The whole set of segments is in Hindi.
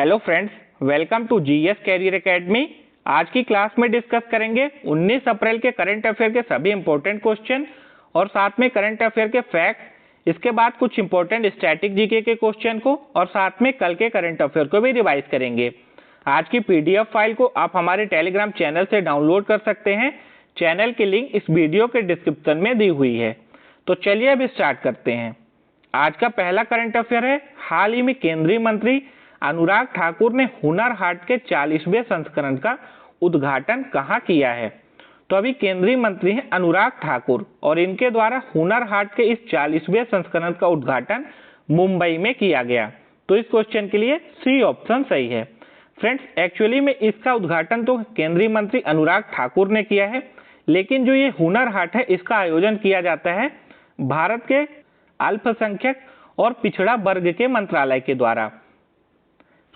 Hello friends, welcome to GS career academy. आज की क्लास में डिस्कस करेंगे 19 अप्रैल के करंट अफेयर के सभी इंपॉर्टेंट क्वेश्चन और साथ में करंट अफेयर के फैक्ट। इसके बाद कुछ इंपॉर्टेंट स्टैटिक जीके के क्वेश्चन को और साथ में कल के करंट अफेयर को भी रिवाइज करेंगे। आज की पीडीएफ फाइल को आप हमारे टेलीग्राम चैनल से डाउनलोड कर सकते हैं। चैनल की लिंक इस वीडियो के डिस्क्रिप्शन में दी हुई है। तो चलिए अब स्टार्ट करते हैं। आज का पहला करंट अफेयर है, हाल ही में केंद्रीय मंत्री अनुराग ठाकुर ने हुनर हाट के 40वें संस्करण का उद्घाटन कहां किया है। तो अभी केंद्रीय मंत्री हैं अनुराग ठाकुर और इनके द्वारा हुनर हाट के इस 40वें संस्करण का उद्घाटन मुंबई में किया गया। तो इस क्वेश्चन के लिए सी ऑप्शन सही है। फ्रेंड्स, एक्चुअली में इसका उद्घाटन तो केंद्रीय मंत्री अनुराग ठाकुर ने किया है, लेकिन जो ये हुनर हाट है इसका आयोजन किया जाता है भारत के अल्पसंख्यक और पिछड़ा वर्ग के मंत्रालय के द्वारा।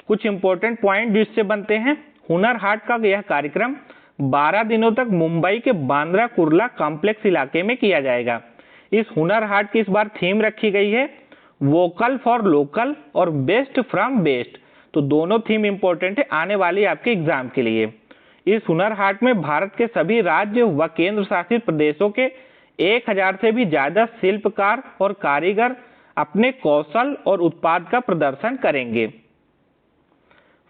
कुछ इंपॉर्टेंट पॉइंट जिससे बनते हैं, हुनर हाट का यह कार्यक्रम 12 दिनों तक मुंबई के बांद्रा कुर्ला कॉम्प्लेक्स इलाके में किया जाएगा। इस हुनर हाट की इस बार थीम रखी गई है वोकल फॉर लोकल और बेस्ट फ्रॉम बेस्ट। तो दोनों थीम इंपॉर्टेंट है आने वाली आपके एग्जाम के लिए। इस हुनर हाट में भारत के सभी राज्य व केंद्र शासित प्रदेशों के 1000 से भी ज्यादा शिल्पकार और कारीगर अपने कौशल और उत्पाद का प्रदर्शन करेंगे।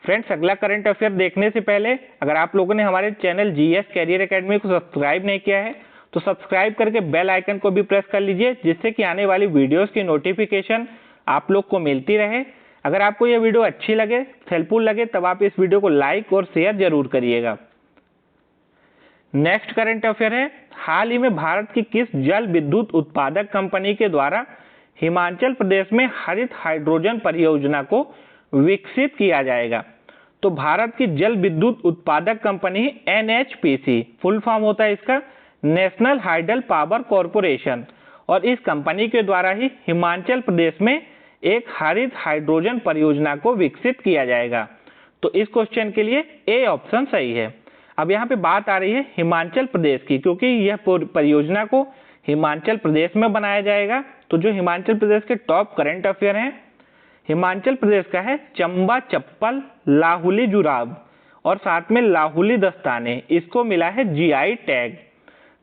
फ्रेंड्स, अगला करंट अफेयर देखने से पहले अगर आप लोगों ने हमारे चैनल जीएस कैरियर एकेडमी को सब्सक्राइब नहीं किया है तो सब्सक्राइब करके बेल आइकन को भी प्रेस कर लीजिए, जिससे कि आने वाली वीडियोस की नोटिफिकेशन आप लोग को मिलती रहे। अगर आपको यह वीडियो अच्छी लगे, हेल्पफुल लगे, तब आप इस वीडियो को लाइक और शेयर जरूर करिएगा। नेक्स्ट करंट अफेयर है, हाल ही में भारत की किस जल विद्युत उत्पादक कंपनी के द्वारा हिमाचल प्रदेश में हरित हाइड्रोजन परियोजना को विकसित किया जाएगा। तो भारत की जल विद्युत उत्पादक कंपनी एनएचपीसी, फुल फॉर्म होता है इसका नेशनल हाइडल पावर कॉरपोरेशन, और इस कंपनी के द्वारा ही हिमाचल प्रदेश में एक हरित हाइड्रोजन परियोजना को विकसित किया जाएगा। तो इस क्वेश्चन के लिए ए ऑप्शन सही है। अब यहाँ पे बात आ रही है हिमाचल प्रदेश की, क्योंकि यह परियोजना को हिमाचल प्रदेश में बनाया जाएगा। तो जो हिमाचल प्रदेश के टॉप करंट अफेयर हैं, हिमाचल प्रदेश का है चंबा चप्पल, लाहुली जुराब और साथ में लाहुली दस्ताने, इसको मिला है जीआई टैग।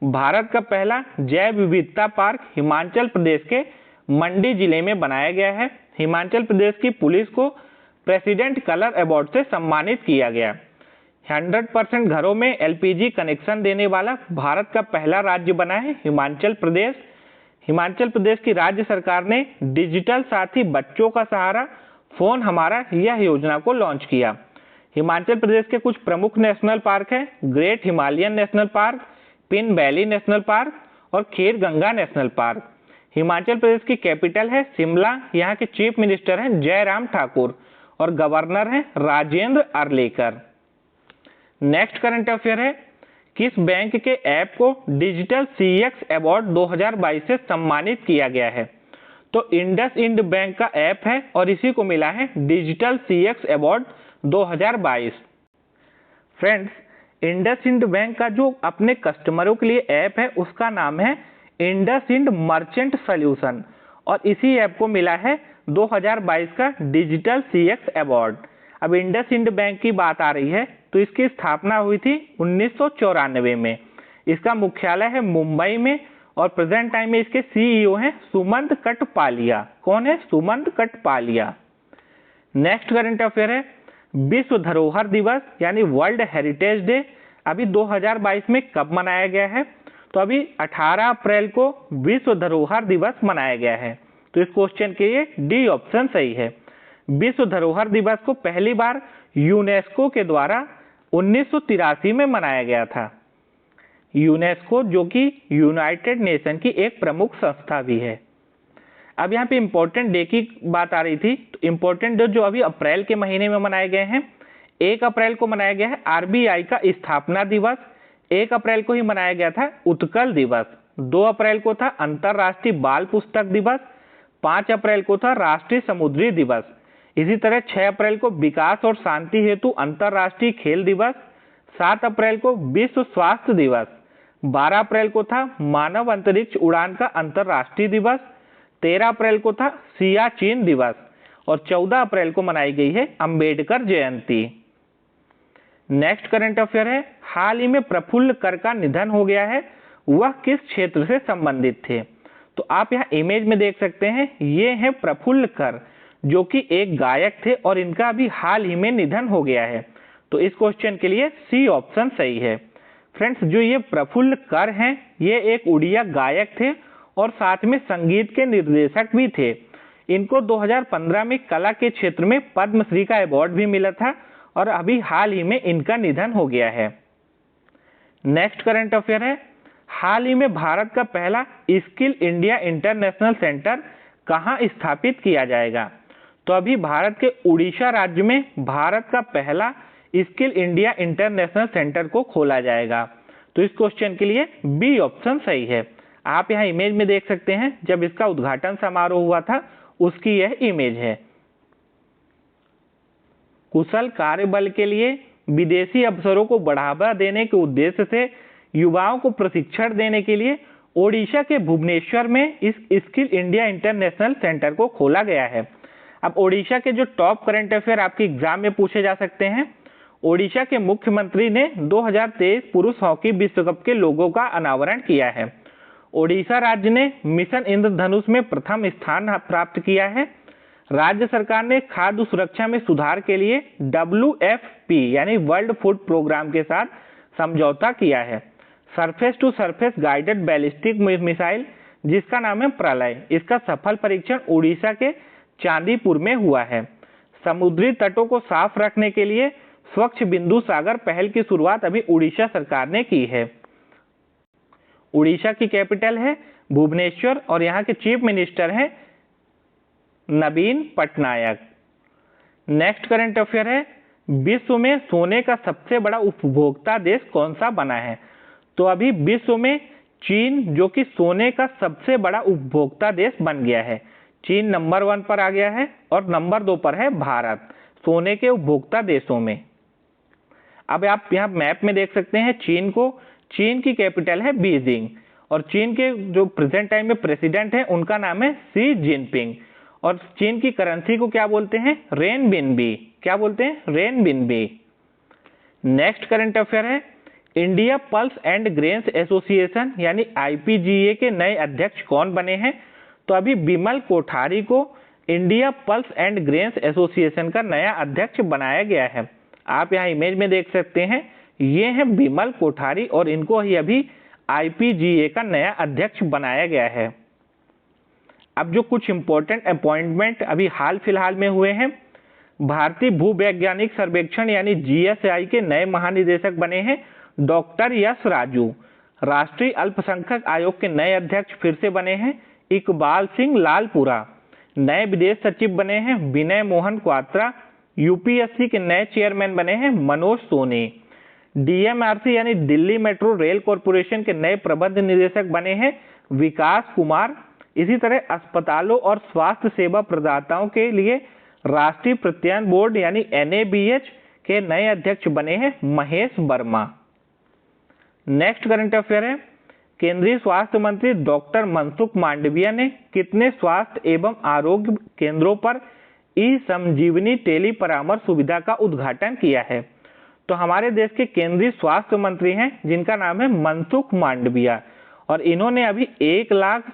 भारत का पहला जैव विविधता पार्क हिमाचल प्रदेश के मंडी जिले में बनाया गया है। हिमाचल प्रदेश की पुलिस को प्रेसिडेंट कलर अवार्ड से सम्मानित किया गया। 100% घरों में एलपीजी कनेक्शन देने वाला भारत का पहला राज्य बना है हिमाचल प्रदेश। हिमाचल प्रदेश की राज्य सरकार ने डिजिटल साथी बच्चों का सहारा फोन हमारा यह योजना को लॉन्च किया। हिमाचल प्रदेश के कुछ प्रमुख नेशनल पार्क हैं great Himalayan national park, pin valley national park और खीर गंगा नेशनल पार्क। हिमाचल प्रदेश की कैपिटल है शिमला। यहाँ के चीफ मिनिस्टर हैं जयराम ठाकुर और गवर्नर हैं Rajendra Arlekar. Next current affair है, किस बैंक के ऐप को डिजिटल सीएक्स अवार्ड 2022 से सम्मानित किया गया है। तो इंडस इंड बैंक का ऐप है और इसी को मिला है digital CX award 2022। Friends, IndusInd bank का जो अपने कस्टमरों के लिए ऐप है उसका नाम है इंडस इंड मर्चेंट सॉल्यूशन और इसी ऐप को मिला है 2022 का डिजिटल सीएक्स अवार्ड। अब इंडस इंड बैंक की बात आ रही है तो इसकी स्थापना हुई थी 1994 में। इसका मुख्यालय है मुंबई में और प्रेजेंट टाइम में इसके सीईओ हैं सुमंत कटपालिया। कौन है? सुमंत कटपालिया। नेक्स्ट करंट अफेयर है, विश्व धरोहर दिवस यानी वर्ल्ड हेरिटेज डे अभी 2022 में कब मनाया गया है। तो अभी 18 अप्रैल को विश्व धरोहर दिवस मनाया गया है। तो इस क्वेश्चन के लिए डी ऑप्शन सही है। विश्व धरोहर दिवस को पहली बार यूनेस्को के द्वारा 1983 में मनाया गया था। यूनेस्को जो कि यूनाइटेड नेशन की एक प्रमुख संस्था भी है। अब यहाँ पे इंपॉर्टेंट डे की बात आ रही थी। तो इंपॉर्टेंट डे जो अभी अप्रैल के महीने में मनाए गए हैं, 1 अप्रैल को मनाया गया है आरबीआई का स्थापना दिवस। 1 अप्रैल को ही मनाया गया था उत्कल दिवस। 2 अप्रैल को था अंतरराष्ट्रीय बाल पुस्तक दिवस। 5 अप्रैल को था राष्ट्रीय समुद्री दिवस। इसी तरह 6 अप्रैल को विकास और शांति हेतु अंतरराष्ट्रीय खेल दिवस। 7 अप्रैल को विश्व स्वास्थ्य दिवस। 12 अप्रैल को था मानव अंतरिक्ष उड़ान का अंतरराष्ट्रीय दिवस। 13 अप्रैल को था सियाचिन दिवस और 14 अप्रैल को मनाई गई है Ambedkar Jayanti. Next current affair है, हाल ही में प्रफुल्ल कर का निधन हो गया है, वह किस क्षेत्र से संबंधित थे? तो आप यहाँ इमेज में देख सकते हैं, ये है प्रफुल्ल कर जो कि एक गायक थे और इनका भी हाल ही में निधन हो गया है। तो इस क्वेश्चन के लिए सी ऑप्शन सही है। फ्रेंड्स, जो ये प्रफुल्ल कर हैं, ये एक उड़िया गायक थे और साथ में संगीत के निर्देशक भी थे। इनको 2015 में कला के क्षेत्र में पद्मश्री का अवार्ड भी मिला था और अभी हाल ही में इनका निधन हो गया है। नेक्स्ट करंट अफेयर है, हाल ही में भारत का पहला स्किल इंडिया इंटरनेशनल सेंटर कहां स्थापित किया जाएगा? तो अभी भारत के उड़ीसा राज्य में भारत का पहला स्किल इंडिया इंटरनेशनल सेंटर को खोला जाएगा। तो इस क्वेश्चन के लिए बी ऑप्शन सही है। आप यहाँ इमेज में देख सकते हैं, जब इसका उद्घाटन समारोह हुआ था उसकी यह इमेज है। कुशल कार्यबल के लिए विदेशी अवसरों को बढ़ावा देने के उद्देश्य से युवाओं को प्रशिक्षण देने के लिए ओडिशा के भुवनेश्वर में इस स्किल इंडिया इंटरनेशनल सेंटर को खोला गया है। अब ओडिशा के जो टॉप करंट अफेयर आपके एग्जाम में पूछे जा सकते हैं, ओडिशा के मुख्यमंत्री ने 2023 पुरुष हॉकी विश्व कप के लोगो का अनावरण किया है। ओडिशा राज्य ने मिशन इंद्रधनुष में प्रथम स्थान प्राप्त किया है। राज्य सरकार ने खाद्य सुरक्षा में सुधार के लिए WFP यानी वर्ल्ड फूड प्रोग्राम के साथ समझौता किया है। Surface to surface guided ballistic missile जिसका नाम है प्रलय, इसका सफल परीक्षण उड़ीसा के चांदीपुर में हुआ है। समुद्री तटों को साफ रखने के लिए स्वच्छ बिंदु सागर पहल की शुरुआत अभी उड़ीसा सरकार ने की है। उड़ीसा की कैपिटल है भुवनेश्वर और यहाँ के चीफ मिनिस्टर हैं नवीन पटनायक। नेक्स्ट करंट अफेयर है, विश्व में सोने का सबसे बड़ा उपभोक्ता देश कौन सा बना है? तो अभी विश्व में चीन जो कि सोने का सबसे बड़ा उपभोक्ता देश बन गया है। चीन नंबर 1 पर आ गया है और नंबर 2 पर है भारत सोने के उपभोक्ता देशों में। अब आप यहाँ मैप में देख सकते हैं चीन को। चीन की कैपिटल है बीजिंग और चीन के जो प्रेजेंट टाइम में प्रेसिडेंट है उनका नाम है शी जिनपिंग और चीन की करेंसी को क्या बोलते हैं? रेनबिनबी। क्या बोलते हैं? रेनबिनबी। नेक्स्ट करंट अफेयर है, India pulse and grains association यानी IPGA के नए अध्यक्ष कौन बने हैं? तो अभी बिमल कोठारी को India pulse and grains association का नया अध्यक्ष बनाया गया है। आप यहाँ इमेज में देख सकते हैं, ये हैं बिमल कोठारी और इनको ही अभी IPGA का नया अध्यक्ष बनाया गया है। अब जो कुछ इंपॉर्टेंट अपॉइंटमेंट अभी हाल फिलहाल में हुए हैं, भारतीय भूवैज्ञानिक सर्वेक्षण यानी GSI के नए महानिदेशक बने हैं डॉक्टर यश राजू। राष्ट्रीय अल्पसंख्यक आयोग के नए अध्यक्ष फिर से बने हैं इकबाल सिंह लालपुरा। नए विदेश सचिव बने हैं विनय मोहन क्वात्रा। UPSC के नए चेयरमैन बने हैं मनोज सोनी। DMRC यानी दिल्ली मेट्रो रेल कॉरपोरेशन के नए प्रबंध निदेशक बने हैं विकास कुमार। इसी तरह अस्पतालों और स्वास्थ्य सेवा प्रदाताओं के लिए राष्ट्रीय प्रत्ययन बोर्ड यानी NABH के नए अध्यक्ष बने हैं Mahesh Verma. Next current affair है, केंद्रीय स्वास्थ्य मंत्री डॉक्टर मनसुख मांडविया ने कितने स्वास्थ्य एवं आरोग्य केंद्रों पर ई-संजीवनी टेली परामर्श सुविधा का उद्घाटन किया है? तो हमारे देश के केंद्रीय स्वास्थ्य मंत्री हैं जिनका नाम है मनसुख मांडविया और इन्होंने अभी 1 लाख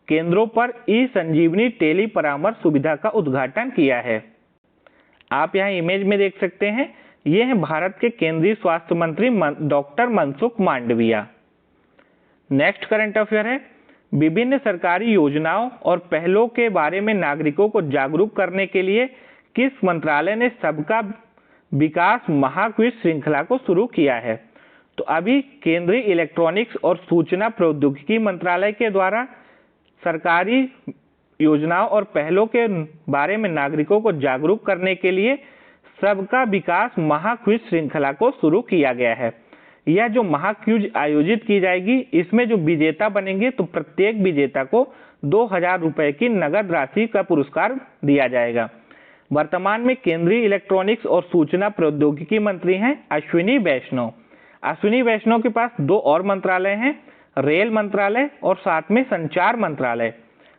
केंद्रों पर ई-संजीवनी टेली परामर्श सुविधा का उद्घाटन किया है। आप यहाँ इमेज में देख सकते हैं, ये हैं भारत के केंद्रीय स्वास्थ्य मंत्री doctor Mansukh Mandaviya. Next current affair है, विभिन्न सरकारी योजनाओं और पहलों के बारे में नागरिकों को जागरूक करने के लिए किस मंत्रालय ने सबका विकास महाक्विज श्रृंखला को शुरू किया है? तो अभी केंद्रीय इलेक्ट्रॉनिक्स और सूचना प्रौद्योगिकी मंत्रालय के द्वारा सरकारी योजनाओं और पहलों के बारे में नागरिकों को जागरूक करने के लिए सबका विकास महाक्विज श्रृंखला को शुरू किया गया है। यह जो महाक्विज आयोजित की जाएगी, इसमें जो विजेता बनेंगे तो प्रत्येक विजेता को 2000 रुपए की नगद राशि का पुरस्कार दिया जाएगा। वर्तमान में केंद्रीय इलेक्ट्रॉनिक्स और सूचना प्रौद्योगिकी मंत्री हैं अश्विनी वैष्णव। अश्विनी वैष्णव के पास 2 और मंत्रालय हैं, रेल मंत्रालय और साथ में संचार मंत्रालय।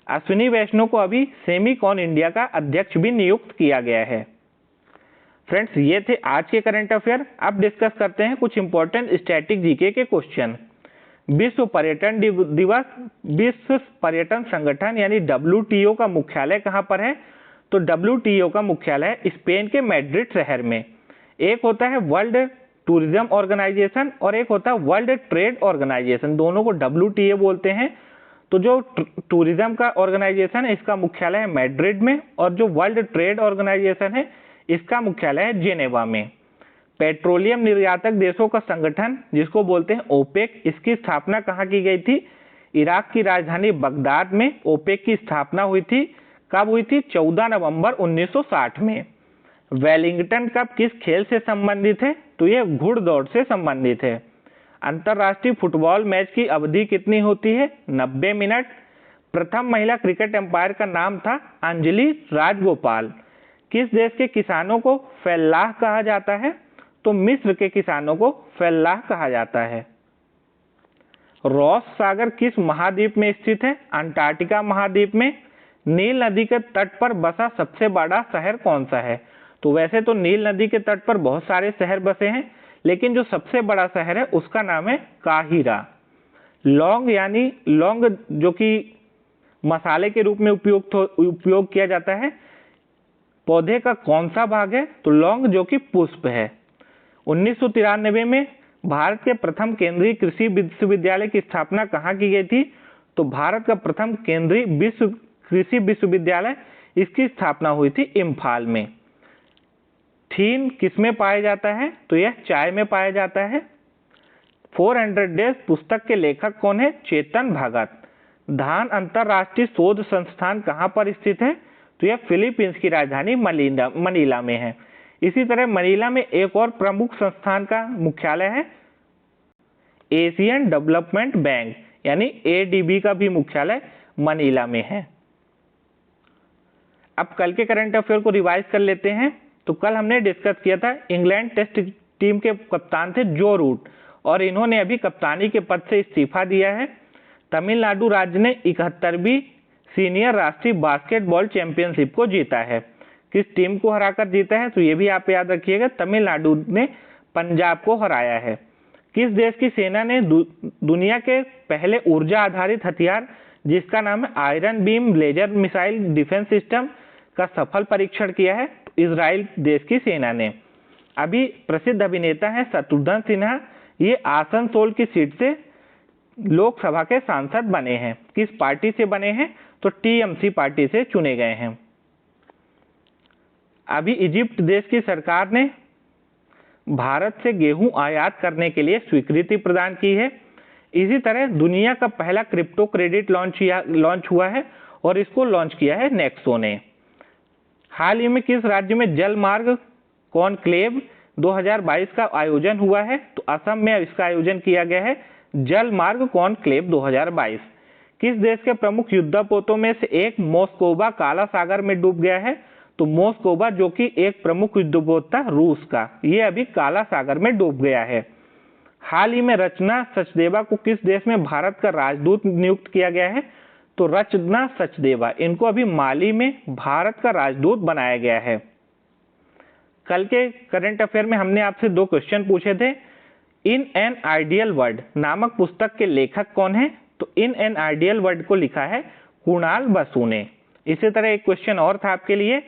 अश्विनी वैष्णव को अभी सेमीकॉन इंडिया का अध्यक्ष भी नियुक्त किया गया है। फ्रेंड्स, ये थे आज के करंट अफेयर। अब डिस्कस करते हैं कुछ इंपॉर्टेंट स्टैटिक जीके के क्वेश्चन। विश्व पर्यटन दिवस, विश्व पर्यटन संगठन यानी WTO का मुख्यालय कहाँ पर है? तो WTO का मुख्यालय स्पेन के मैड्रिड शहर में। एक होता है वर्ल्ड टूरिज्म ऑर्गेनाइजेशन और एक होता है वर्ल्ड ट्रेड ऑर्गेनाइजेशन, दोनों को WTO बोलते हैं। तो जो टूरिज्म का ऑर्गेनाइजेशन है इसका मुख्यालय है मैड्रिड में, और जो वर्ल्ड ट्रेड ऑर्गेनाइजेशन है इसका मुख्यालय है जेनेवा में। पेट्रोलियम निर्यातक देशों का संगठन जिसको बोलते हैं ओपेक, इसकी स्थापना कहाँ की गई थी? इराक की राजधानी बगदाद में ओपेक की स्थापना हुई थी। कब हुई थी? 14 नवंबर 1960 में। वेलिंगटन कप किस खेल से संबंधित है? तो यह घुड़दौड़ से संबंधित है। अंतरराष्ट्रीय फुटबॉल मैच की अवधि कितनी होती है? 90 मिनट। प्रथम महिला क्रिकेट एम्पायर का नाम था अंजलि राजगोपाल। किस देश के किसानों को फैलाह कहा जाता है? तो मिस्र के किसानों को फैलाह कहा जाता है। रॉस सागर किस महाद्वीप में स्थित है? अंटार्कटिका महाद्वीप में। नील नदी के तट पर बसा सबसे बड़ा शहर कौन सा है? तो वैसे तो नील नदी के तट पर बहुत सारे शहर बसे हैं, लेकिन जो सबसे बड़ा शहर है उसका नाम है काहिरा। लौंग यानी लौंग जो कि मसाले के रूप में उपयोग किया जाता है, पौधे का कौन सा भाग है? तो लौंग जो कि पुष्प है। 1993 में भारत के प्रथम केंद्रीय कृषि विश्वविद्यालय की स्थापना कहाँ की गई थी? तो भारत का प्रथम केंद्रीय कृषि विश्वविद्यालय इसकी स्थापना हुई थी इम्फाल में। थीन किसमें पाया जाता है? तो यह चाय में पाया जाता है। 400 डेज पुस्तक के लेखक कौन है? चेतन भगत। धान अंतरराष्ट्रीय शोध संस्थान कहाँ पर स्थित है? तो यह फिलीपींस की राजधानी मनीला में है। इसी तरह मनीला में एक और प्रमुख संस्थान का मुख्यालय है, एशियन डेवलपमेंट बैंक यानी ADB का भी मुख्यालय मनीला में है। अब कल के करंट अफेयर को रिवाइज कर लेते हैं। तो कल हमने डिस्कस किया था इंग्लैंड टेस्ट टीम के कप्तान थे जो रूट, और इन्होंने अभी कप्तानी के पद से इस्तीफा दिया है। तमिलनाडु राज्य ने 71वीं सीनियर राष्ट्रीय बास्केटबॉल चैंपियनशिप को जीता है। किस टीम को हराकर जीता है? तो ये भी आप याद रखिएगा, तमिलनाडु ने पंजाब को हराया है। किस देश की सेना ने दुनिया के पहले ऊर्जा आधारित हथियार जिसका नाम है iron beam laser missile defence system का सफल परीक्षण किया है? तो इजराइल देश की सेना ने। अभी प्रसिद्ध अभिनेता है शत्रुघ्न सिन्हा, ये आसनसोल की सीट से लोकसभा के सांसद बने हैं। किस पार्टी से बने हैं? तो TMC पार्टी से चुने गए हैं। अभी इजिप्ट देश की सरकार ने भारत से गेहूं आयात करने के लिए स्वीकृति प्रदान की है। इसी तरह दुनिया का पहला क्रिप्टो क्रेडिट लॉन्च हुआ है और इसको लॉन्च किया है नेक्सो ने। हाल ही में किस राज्य में जल मार्ग कॉनक्लेव 2022 का आयोजन हुआ है? तो असम में इसका आयोजन किया गया है, जल मार्ग कॉनक्लेव 2022। किस देश के प्रमुख युद्धपोतों में से एक मोस्कोवा काला सागर में डूब गया है? तो मोस्कोवा जो कि एक प्रमुख युद्धपोत था रूस का, ये अभी काला सागर में डूब गया है। हाल ही में रचना सचदेवा को किस देश में भारत का राजदूत नियुक्त किया गया है? तो रचना सचदेवा, इनको अभी माली में भारत का राजदूत बनाया गया है। कल के करंट अफेयर में हमने आपसे 2 क्वेश्चन पूछे थे। इन एन आइडियल वर्ल्ड नामक पुस्तक के लेखक कौन है? तो इन एन आइडियल वर्ल्ड को लिखा है कुणाल बसु ने। इसी तरह एक क्वेश्चन और था आपके लिए,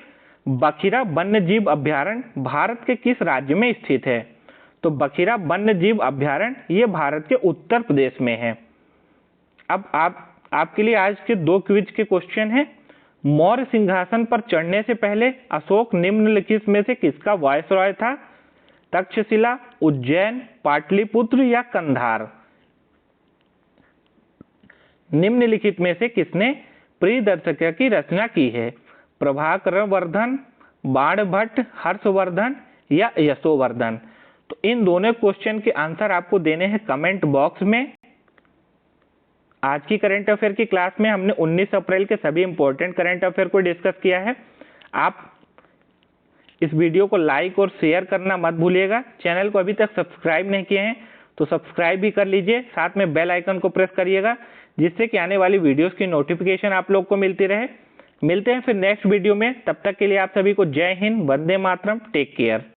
बखिरा वन्य जीव अभ्यारण्य भारत के किस राज्य में स्थित है? तो बखिरा वन्य जीव अभ्यारण्य ये भारत के उत्तर प्रदेश में है। अब आपके लिए आज के 2 क्विज के क्वेश्चन हैं। मौर्य सिंहासन पर चढ़ने से पहले अशोक निम्नलिखित में से किसका वायसरॉय था? तक्षशिला, उज्जैन, पाटलिपुत्र या कंधार? निम्नलिखित में से किसने प्रियदर्शिका की रचना की है? प्रभाकर वर्धन, बाणभट्ट, हर्षवर्धन या यशोवर्धन? तो इन दोनों क्वेश्चन के आंसर आपको देने हैं कमेंट बॉक्स में। आज की करंट अफेयर की क्लास में हमने 19 अप्रैल के सभी इंपॉर्टेंट करंट अफेयर को डिस्कस किया है। आप इस वीडियो को लाइक और शेयर करना मत भूलिएगा। चैनल को अभी तक सब्सक्राइब नहीं किए हैं तो सब्सक्राइब भी कर लीजिए, साथ में बेल आइकन को प्रेस करिएगा जिससे कि आने वाली वीडियोस की नोटिफिकेशन आप लोग को मिलती रहे। मिलते हैं फिर नेक्स्ट वीडियो में, तब तक के लिए आप सभी को जय हिंद, वंदे मातरम, टेक केयर।